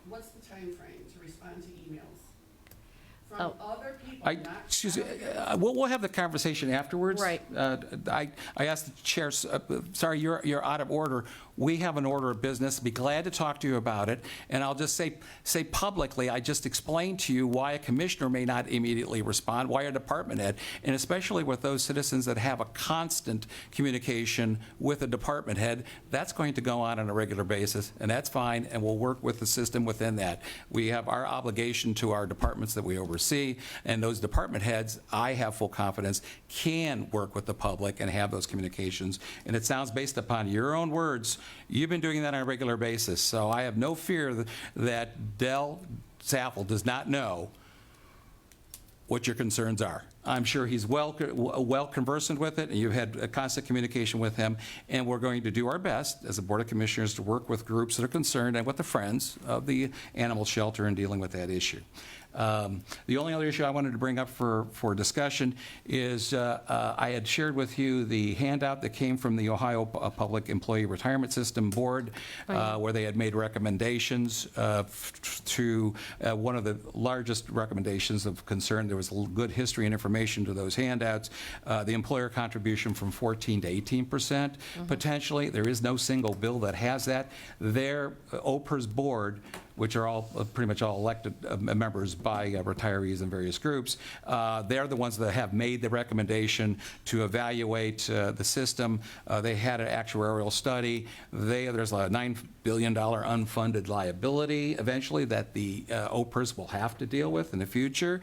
Speaker 4: What's the time frame to respond to emails? From other people, not
Speaker 3: Excuse me,
Speaker 4: county
Speaker 3: we'll have the conversation afterwards.
Speaker 1: Right.
Speaker 3: I asked the chair, sorry, you're out of order. We have an order of business. Be glad to talk to you about it. And I'll just say publicly, I just explained to you why a commissioner may not immediately respond, why a department head, and especially with those citizens that have a constant communication with a department head, that's going to go on a regular basis, and that's fine, and we'll work with the system within that. We have our obligation to our departments that we oversee, and those department heads, I have full confidence, can work with the public and have those communications. And it sounds, based upon your own words, you've been doing that on a regular basis. So I have no fear that Dell Saffel does not know what your concerns are. I'm sure he's well conversant with it, and you've had a constant communication with him, and we're going to do our best as a Board of Commissioners to work with groups that are concerned and with the Friends of the Animal Shelter in dealing with that issue. The only other issue I wanted to bring up for discussion is I had shared with you the handout that came from the Ohio Public Employee Retirement System Board, where they had made recommendations to one of the largest recommendations of concern. There was good history and information to those handouts. The employer contribution from 14 to 18%, potentially. There is no single bill that has that. Their OPERS board, which are all pretty much all elected members by retirees in various groups. They're the ones that have made the recommendation to evaluate the system. They had an actuarial study. There's a $9 billion unfunded liability eventually that the OPERS will have to deal with in the future.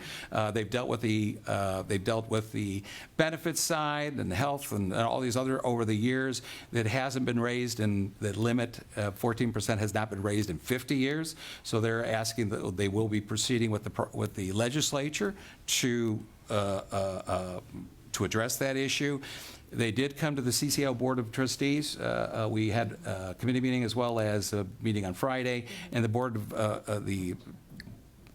Speaker 3: They've dealt with the benefits side and health and all these other over the years that hasn't been raised, and that limit 14% has not been raised in 50 years. So they're asking that they will be proceeding with the legislature to address that issue. They did come to the CCAO Board of Trustees. We had a committee meeting as well as a meeting on Friday, and the board of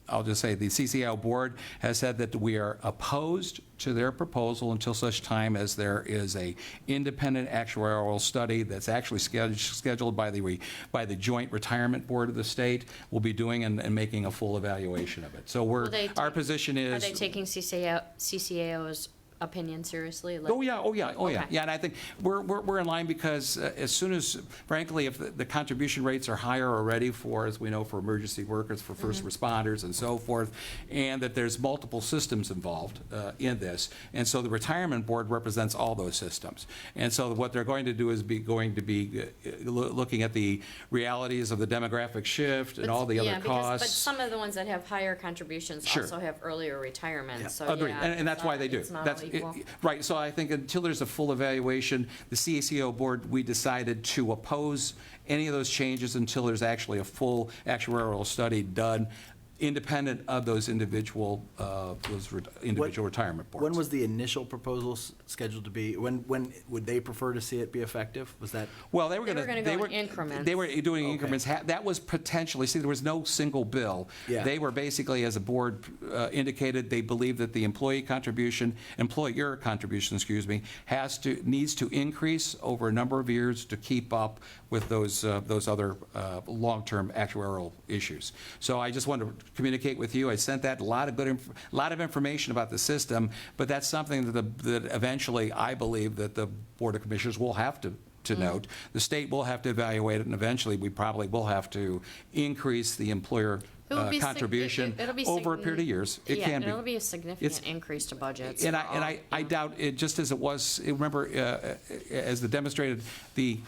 Speaker 3: I'll just say the CCAO board has said that we are opposed to their proposal until such time as there is a independent actuarial study that's actually scheduled by the Joint Retirement Board of the state. We'll be doing and making a full evaluation of it. So our position is.
Speaker 1: Are they taking CCAO's opinion seriously? Like,
Speaker 3: Oh yeah.
Speaker 1: Okay.
Speaker 3: Yeah, and I think we're in line because as soon as, frankly, if the contribution rates are higher already for, as we know, for emergency workers, for first responders and so forth, and that there's multiple systems involved in this, and so the retirement board represents all those systems. And so what they're going to do is looking at the realities of the demographic shift and all the other costs.
Speaker 1: But some of the ones that have higher contributions
Speaker 3: Sure.
Speaker 1: also have earlier retirement. So
Speaker 3: Agreed,
Speaker 1: yeah,
Speaker 3: and that's why they do.
Speaker 1: it's not
Speaker 3: That's
Speaker 1: all equal.
Speaker 3: right. So I think until there's a full evaluation, the CACO board, we decided to oppose any of those changes until there's actually a full actuarial study done, independent of those individual retirement boards.
Speaker 10: When was the initial proposal scheduled to be? When would they prefer to see it be effective? Was that?
Speaker 3: Well, they were
Speaker 1: They
Speaker 3: going
Speaker 1: were
Speaker 3: to.
Speaker 1: gonna go in increments.
Speaker 3: They were doing
Speaker 10: Okay.
Speaker 3: increments. That was potentially. See, there was no single bill.
Speaker 10: Yeah.
Speaker 3: They were basically, as the board indicated, they believe that the employer contribution, needs to increase over a number of years to keep up with those other long-term actuarial issues. So I just wanted to communicate with you. I sent that a lot of information about the system, but that's something that eventually I believe that the Board of Commissioners will have to note. The state will have to evaluate it, and eventually we probably will have to increase the employer
Speaker 1: It will be
Speaker 3: contribution
Speaker 1: it'll be
Speaker 3: over a period of years. It
Speaker 1: yeah,
Speaker 3: can be.
Speaker 1: it'll be a significant increase to budgets.
Speaker 3: And I doubt it, just as it was, remember, as the demonstrated, the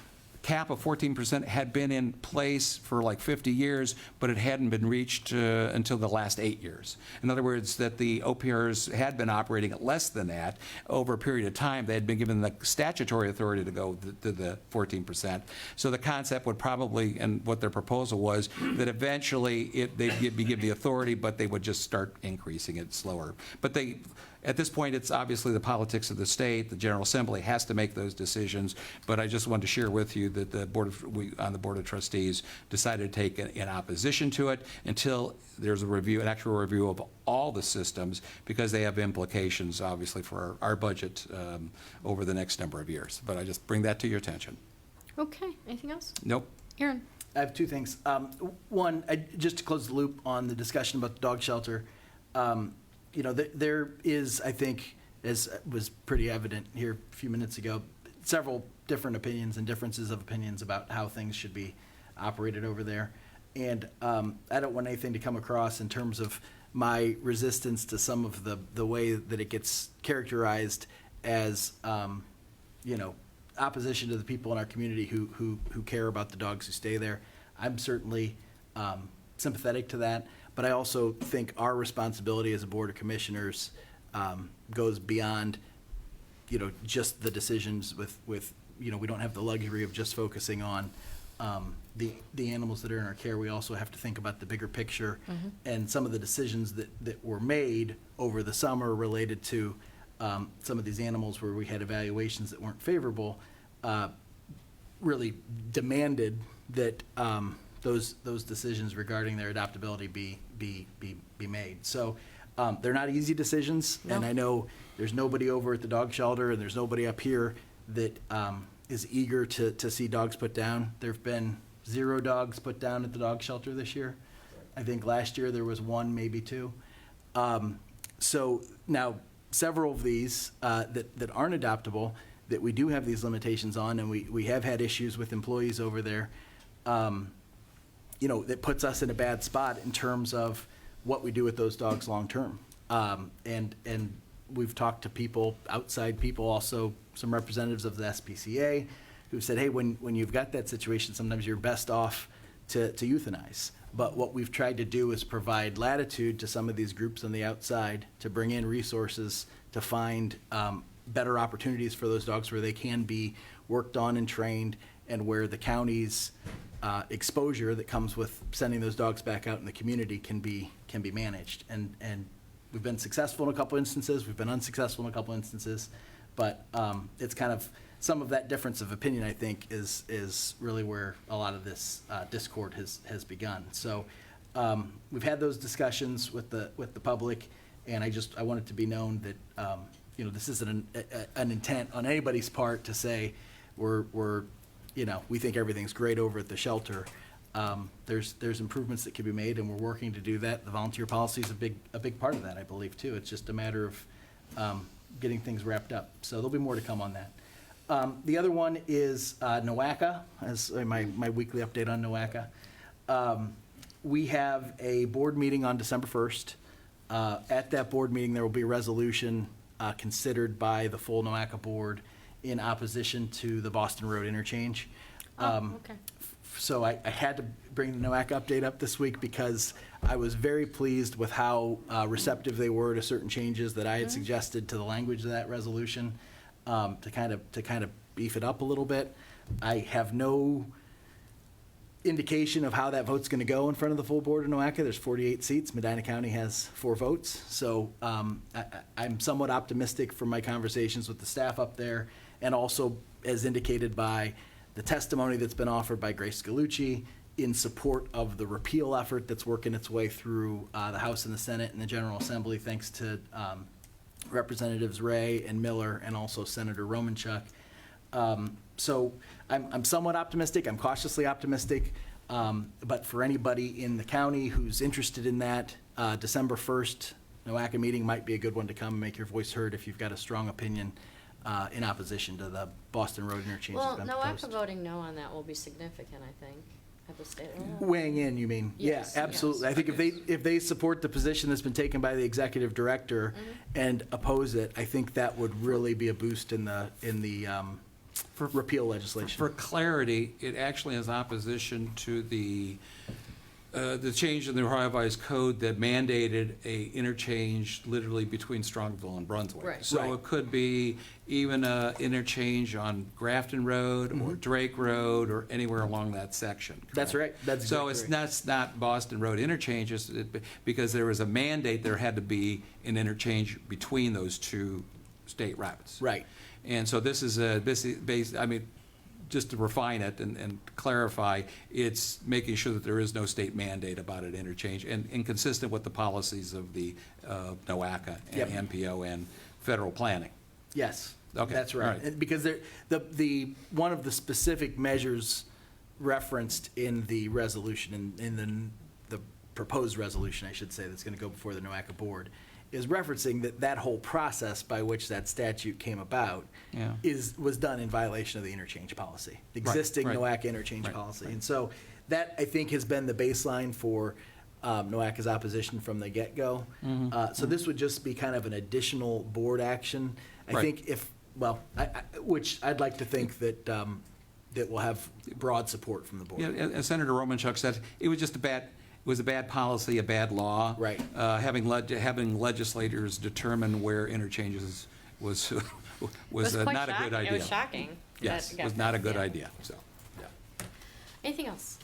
Speaker 3: cap of 14% had been in place for like 50 years, but it hadn't been reached until the last 8 years. In other words, that the OPRs had been operating at less than that over a period of time. They had been given the statutory authority to go to the 14%. So the concept would probably, and what their proposal was, that eventually they'd be given the authority, but they would just start increasing it slower. But at this point, it's obviously the politics of the state. The General Assembly has to make those decisions. But I just wanted to share with you that on the Board of Trustees decided to take an opposition to it until there's an actual review of all the systems, because they have implications, obviously, for our budget over the next number of years. But I just bring that to your attention.
Speaker 1: Okay, anything else?
Speaker 3: Nope.
Speaker 1: Aaron?
Speaker 10: I have two things. One, just to close the loop on the discussion about the dog shelter. There is, I think, as was pretty evident here a few minutes ago, several different opinions and differences of opinions about how things should be operated over there. And I don't want anything to come across in terms of my resistance to some of the way that it gets characterized as, opposition to the people in our community who care about the dogs who stay there. I'm certainly sympathetic to that. But I also think our responsibility as a Board of Commissioners goes beyond, just the decisions with we don't have the luxury of just focusing on the animals that are in our care, we also have to think about the bigger picture and some of the decisions that were made over the summer related to some of these animals where we had evaluations that weren't favorable, really demanded that those decisions regarding their adoptability be made. So they're not easy decisions,
Speaker 1: No.
Speaker 10: and I know there's nobody over at the dog shelter and there's nobody up here that is eager to see dogs put down. There've been 0 dogs put down at the dog shelter this year. I think last year there was 1, maybe 2. So now several of these that aren't adoptable, that we do have these limitations on, and we have had issues with employees over there, that puts us in a bad spot in terms of what we do with those dogs long-term. And we've talked to people, outside people, also some representatives of the SPCA, who said, hey, when you've got that situation, sometimes you're best off to euthanize. But what we've tried to do is provide latitude to some of these groups on the outside to bring in resources to find better opportunities for those dogs where they can be worked on and trained, and where the county's exposure that comes with sending those dogs back out in the community can be managed. And we've been successful in a couple instances, we've been unsuccessful in a couple instances, but it's kind of some of that difference of opinion, I think, is really where a lot of this discord has begun. So we've had those discussions with the public, and I want it to be known that this isn't an intent on anybody's part to say we think everything's great over at the shelter. There's improvements that can be made, and we're working to do that. The volunteer policy is a big part of that, I believe, too. It's just a matter of getting things wrapped up. So there'll be more to come on that. The other one is NOACA, as my weekly update on NOACA. We have a board meeting on December 1st. At that board meeting, there will be a resolution considered by the full NOACA board in opposition to the Boston Road interchange.
Speaker 1: Okay.
Speaker 10: So I had to bring the NOACA update up this week because I was very pleased with how receptive they were to certain changes that I had suggested to the language of that resolution, to kind of beef it up a little bit. I have no indication of how that vote's going to go in front of the full board of NOACA. There's 48 seats. Medina County has 4 votes. So I'm somewhat optimistic from my conversations with the staff up there, and also as indicated by the testimony that's been offered by Grace Galucci in support of the repeal effort that's working its way through the House and the Senate and the General Assembly, thanks to Representatives Ray and Miller and also Senator Romanchuk. So I'm somewhat optimistic. I'm cautiously optimistic. But for anybody in the county who's interested in that, December 1st, NOACA meeting might be a good one to come and make your voice heard if you've got a strong opinion in opposition to the Boston Road interchange that's
Speaker 1: Well,
Speaker 10: been
Speaker 1: NOACA
Speaker 10: proposed.
Speaker 1: voting no on that will be significant, I think, at the state.
Speaker 10: Weighing in, you mean?
Speaker 1: Yes,
Speaker 10: Yeah, absolutely. I think if they support the position that's been taken by the executive director and oppose it, I think that would really be a boost in the repeal legislation.
Speaker 3: For clarity, it actually is opposition to the change in the Ohio Revised Code that mandated a interchange literally between Strongville and Brunswick.
Speaker 1: Right.
Speaker 3: So
Speaker 10: Right.
Speaker 3: it could be even an interchange on Grafton Road or Drake Road or anywhere along that section.
Speaker 10: That's
Speaker 3: correct?
Speaker 10: right. That's
Speaker 3: So
Speaker 10: exactly
Speaker 3: it's not Boston Road interchanges, because there was a mandate, there had to be an interchange between those 2 state routes.
Speaker 10: Right.
Speaker 3: And so this is based, just to refine it and clarify, it's making sure that there is no state mandate about an interchange, and consistent with the policies of the NOACA
Speaker 10: Yep.
Speaker 3: and MPO and federal planning.
Speaker 10: Yes.
Speaker 3: Okay,
Speaker 10: That's
Speaker 3: all
Speaker 10: right.
Speaker 3: right.
Speaker 10: And because the one of the specific measures referenced in the resolution, in the proposed resolution, I should say, that's going to go before the NOACA board, is referencing that whole process by which that statute came about
Speaker 3: Yeah.
Speaker 10: was done in violation of the interchange policy, the existing
Speaker 3: right.
Speaker 10: NOACA interchange
Speaker 3: Right,
Speaker 10: policy.
Speaker 3: right.
Speaker 10: And so that, I think, has been the baseline for NOACA's opposition from the get-go. So this would just be kind of an additional board action. I
Speaker 3: Right.
Speaker 10: think which I'd like to think that that will have broad support from the board.
Speaker 3: Yeah, as Senator Romanchuk said, it was just a bad policy, a bad law.
Speaker 10: Right.
Speaker 3: Having legislators determine where interchanges was
Speaker 1: quite
Speaker 3: not a good
Speaker 1: shocking.
Speaker 3: idea.
Speaker 1: It was shocking.
Speaker 3: Yes,
Speaker 1: that
Speaker 3: it
Speaker 1: got
Speaker 3: was not a
Speaker 1: passed,
Speaker 3: good
Speaker 1: yeah.
Speaker 3: idea, so.
Speaker 1: Anything else?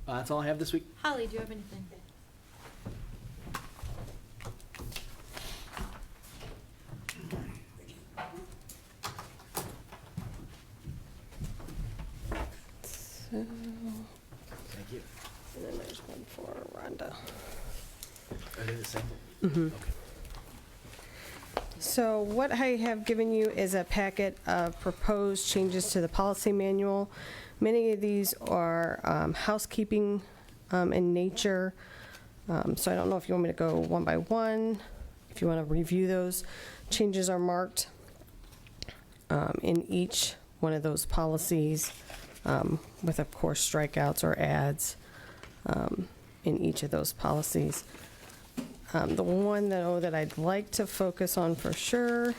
Speaker 10: That's all I have this week.
Speaker 1: Holly, do you have anything?
Speaker 5: So,
Speaker 10: Thank you.
Speaker 5: and then there's one for Rhonda.
Speaker 10: Are they the same?
Speaker 5: Mhm.
Speaker 10: Okay.
Speaker 5: So what I have given you is a packet of proposed changes to the policy manual. Many of these are housekeeping in nature. So I don't know if you want me to go one by one, if you want to review those. Changes are marked in each one of those policies with, of course, strikeouts or adds in each of those policies. The one that I'd like to focus on for sure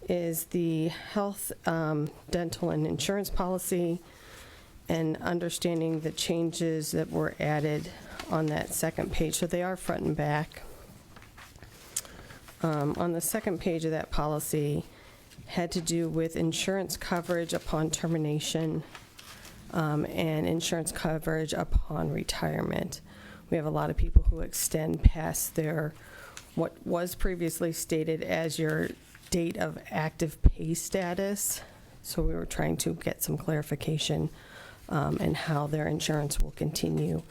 Speaker 5: is the health, dental, and insurance policy, and understanding the changes that were added on that second page. So they are front and back. On the second page of that policy had to do with insurance coverage upon termination and insurance coverage upon retirement. We have a lot of people who extend past their, what was previously stated as your date of active pay status. So we were trying to get some clarification in how their insurance will continue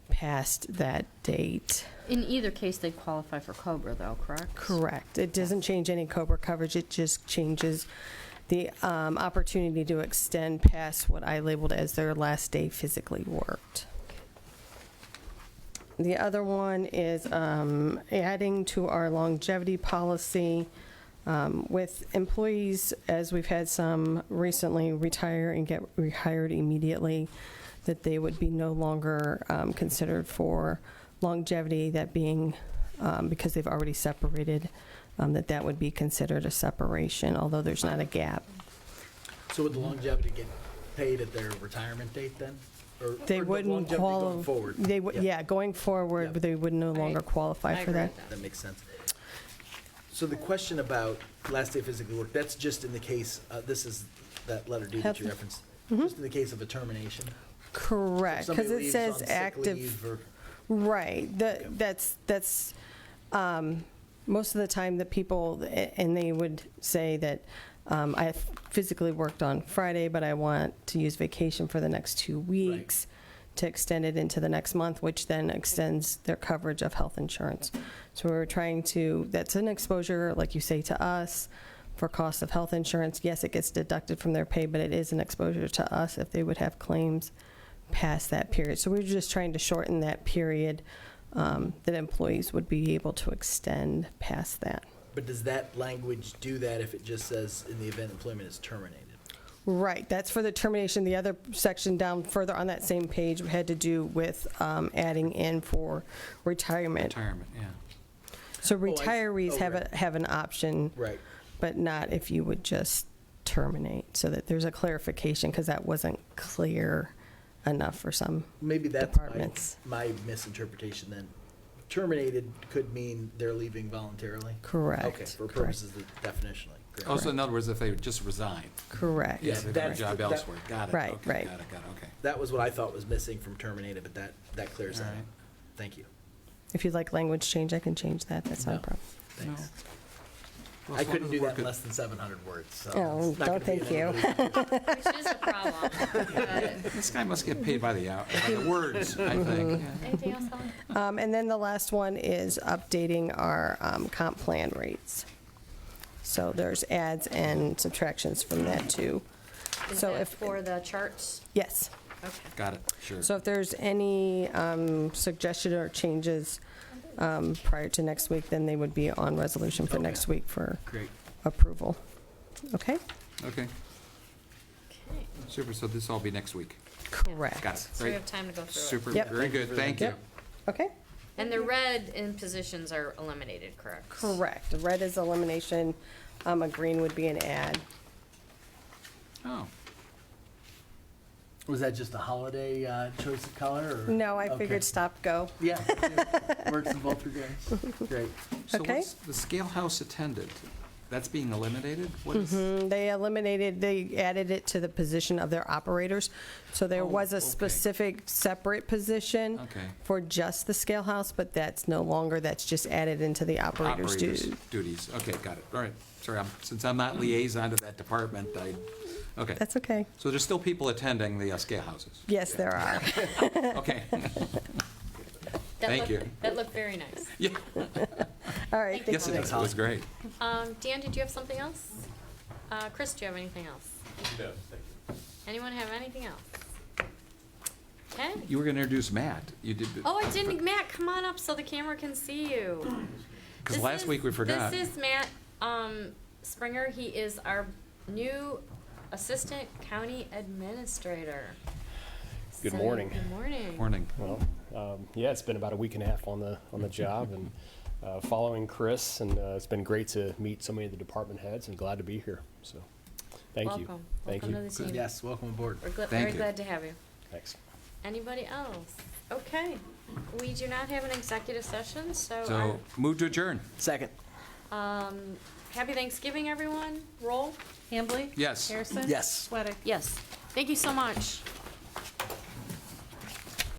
Speaker 5: past that date.
Speaker 1: In either case, they qualify for COBRA, though, correct?
Speaker 5: Correct. It doesn't change any COBRA coverage. It just changes the opportunity to extend past what I labeled as their last day physically worked. The other one is adding to our longevity policy with employees, as we've had some recently retire and get rehired immediately, that they would be no longer considered for longevity, that being because they've already separated, that would be considered a separation, although there's not a gap.
Speaker 10: So would the longevity get paid at their retirement date then? Or
Speaker 5: They
Speaker 10: or the
Speaker 5: wouldn't
Speaker 10: longevity going
Speaker 5: qualify.
Speaker 10: forward?
Speaker 5: They would, yeah, going forward,
Speaker 10: Yeah.
Speaker 5: they would no longer
Speaker 1: Right.
Speaker 5: qualify
Speaker 1: I
Speaker 5: for
Speaker 1: agree
Speaker 5: that.
Speaker 1: with
Speaker 10: That makes sense. So the question about last day physically work, that's just in the case, this is that letter D that you
Speaker 5: Health-
Speaker 10: referenced,
Speaker 5: Mhm.
Speaker 10: just in the case of a termination?
Speaker 5: Correct,
Speaker 10: If somebody
Speaker 5: because it
Speaker 10: leaves
Speaker 5: says
Speaker 10: on sick
Speaker 5: active.
Speaker 10: leave or-
Speaker 5: Right,
Speaker 10: Okay.
Speaker 5: that's, most of the time the people, and they would say that, I physically worked on Friday, but I want to use vacation for the next 2 weeks to extend it into the next month, which then extends their coverage of health insurance. So we were trying to, that's an exposure, like you say, to us for cost of health insurance. Yes, it gets deducted from their pay, but it is an exposure to us if they would have claims past that period. So we were just trying to shorten that period that employees would be able to extend past that.
Speaker 10: But does that language do that if it just says in the event employment is terminated?
Speaker 5: Right, that's for the termination. The other section down further on that same page had to do with adding in for retirement.
Speaker 3: Retirement, yeah.
Speaker 5: So
Speaker 10: Oh, I see.
Speaker 5: retirees
Speaker 10: Oh, right.
Speaker 5: have an option,
Speaker 10: Right.
Speaker 5: but not if you would just terminate. So that there's a clarification, because that wasn't clear enough for some.
Speaker 10: Maybe that's
Speaker 5: Departments.
Speaker 10: my misinterpretation then. Terminated could mean they're leaving voluntarily?
Speaker 5: Correct.
Speaker 10: Okay, for
Speaker 5: correct,
Speaker 10: purposes of definitionally. Great.
Speaker 3: Also, in other words, if they just resign.
Speaker 5: Correct.
Speaker 10: Yeah,
Speaker 3: If they got a
Speaker 10: that's
Speaker 3: job
Speaker 10: the-
Speaker 3: elsewhere. Got it.
Speaker 5: Right,
Speaker 3: okay,
Speaker 5: right.
Speaker 3: Got it, okay.
Speaker 10: That was what I thought was missing from terminated, but that clears that
Speaker 3: All
Speaker 10: up.
Speaker 3: right.
Speaker 10: Thank you.
Speaker 5: If you'd like language change, I can change that. That's not a
Speaker 10: No.
Speaker 5: problem.
Speaker 10: Thanks.
Speaker 3: Well,
Speaker 10: I
Speaker 3: as long
Speaker 10: couldn't
Speaker 3: as
Speaker 10: do
Speaker 3: we're
Speaker 10: that in
Speaker 3: good-
Speaker 10: less than 700 words, so.
Speaker 5: Oh,
Speaker 10: it's not
Speaker 5: don't
Speaker 10: gonna be
Speaker 5: thank you.
Speaker 10: anybody.
Speaker 1: Which is a problem. But
Speaker 3: This guy must get paid by the hour, by the words, I think.
Speaker 1: anything else, Holly?
Speaker 5: And then the last one is updating our comp plan rates. So there's adds and subtractions from that too.
Speaker 1: Is
Speaker 5: So
Speaker 1: that
Speaker 5: if-
Speaker 1: for the charts?
Speaker 5: Yes.
Speaker 1: Okay.
Speaker 3: Got it, sure.
Speaker 5: So if there's any suggestion or changes prior to next week, then they would be on resolution for
Speaker 10: Okay.
Speaker 5: next week for
Speaker 3: Great,
Speaker 5: approval. Okay?
Speaker 3: okay,
Speaker 1: Okay.
Speaker 3: super, so this will all be next week.
Speaker 5: Correct.
Speaker 3: Got it,
Speaker 1: So we
Speaker 3: great,
Speaker 1: have time to go through it.
Speaker 3: super,
Speaker 5: Yep.
Speaker 3: very good, thank you.
Speaker 5: Yep. Okay?
Speaker 1: And the red in positions are eliminated, correct?
Speaker 5: Correct. The red is elimination, a green would be an add.
Speaker 3: Oh,
Speaker 10: Was that just a holiday choice of color? Or?
Speaker 5: No, I
Speaker 10: Okay.
Speaker 5: figured stop, go.
Speaker 10: Yeah, works in both regards. Great.
Speaker 3: so
Speaker 5: Okay.
Speaker 3: what's the scale house attendant? That's being eliminated? What is?
Speaker 5: They added it to the position of their operators. So there
Speaker 3: Oh,
Speaker 5: was a
Speaker 3: okay.
Speaker 5: specific separate position
Speaker 3: Okay.
Speaker 5: for just the scale house, but that's no longer, that's just added into the operators'
Speaker 3: Operators'
Speaker 5: duties.
Speaker 3: duties. Okay, got it. All right. Sorry, since I'm not liaison to that department, okay.
Speaker 5: That's okay.
Speaker 3: So there's still people attending the scale houses?
Speaker 5: Yes, there are.
Speaker 3: Okay.
Speaker 1: That
Speaker 3: Thank
Speaker 1: looked-
Speaker 3: you.
Speaker 1: That looked very nice.
Speaker 3: Yeah.
Speaker 5: All right, thank
Speaker 3: Yes,
Speaker 5: you.
Speaker 3: it was great.
Speaker 1: Dan, did you have something else? Chris, do you have anything else?
Speaker 2: No, thank you.
Speaker 1: Anyone have anything else? Okay.
Speaker 3: You were going to introduce Matt. You did.
Speaker 1: Oh, I didn't. Matt, come on up so the camera can see you.
Speaker 3: Because
Speaker 1: This
Speaker 3: last
Speaker 1: is-
Speaker 3: week we forgot.
Speaker 1: This is Matt Springer. He is our new Assistant County Administrator.
Speaker 13: Good
Speaker 1: So,
Speaker 13: morning.
Speaker 1: Good morning.
Speaker 3: Morning.
Speaker 13: Well, yeah, it's been about a week and a half on the job, and following Chris, and it's been great to meet so many of the department heads, and glad to be here. So, thank you.
Speaker 1: Welcome.
Speaker 13: Thank
Speaker 1: Welcome
Speaker 13: you.
Speaker 1: to the team.
Speaker 10: Yes, welcome aboard.
Speaker 1: We're
Speaker 3: Thank
Speaker 1: very
Speaker 3: you.
Speaker 1: glad to have you.
Speaker 13: Thanks.
Speaker 1: Anybody else? Okay. We do not have an executive session, so,
Speaker 3: So move to adjourn.
Speaker 10: Second.
Speaker 1: happy Thanksgiving, everyone. Roll.
Speaker 14: Hambley?
Speaker 3: Yes.
Speaker 14: Harrison?
Speaker 10: Yes.
Speaker 14: Sweattick?
Speaker 1: Yes. Thank you so much.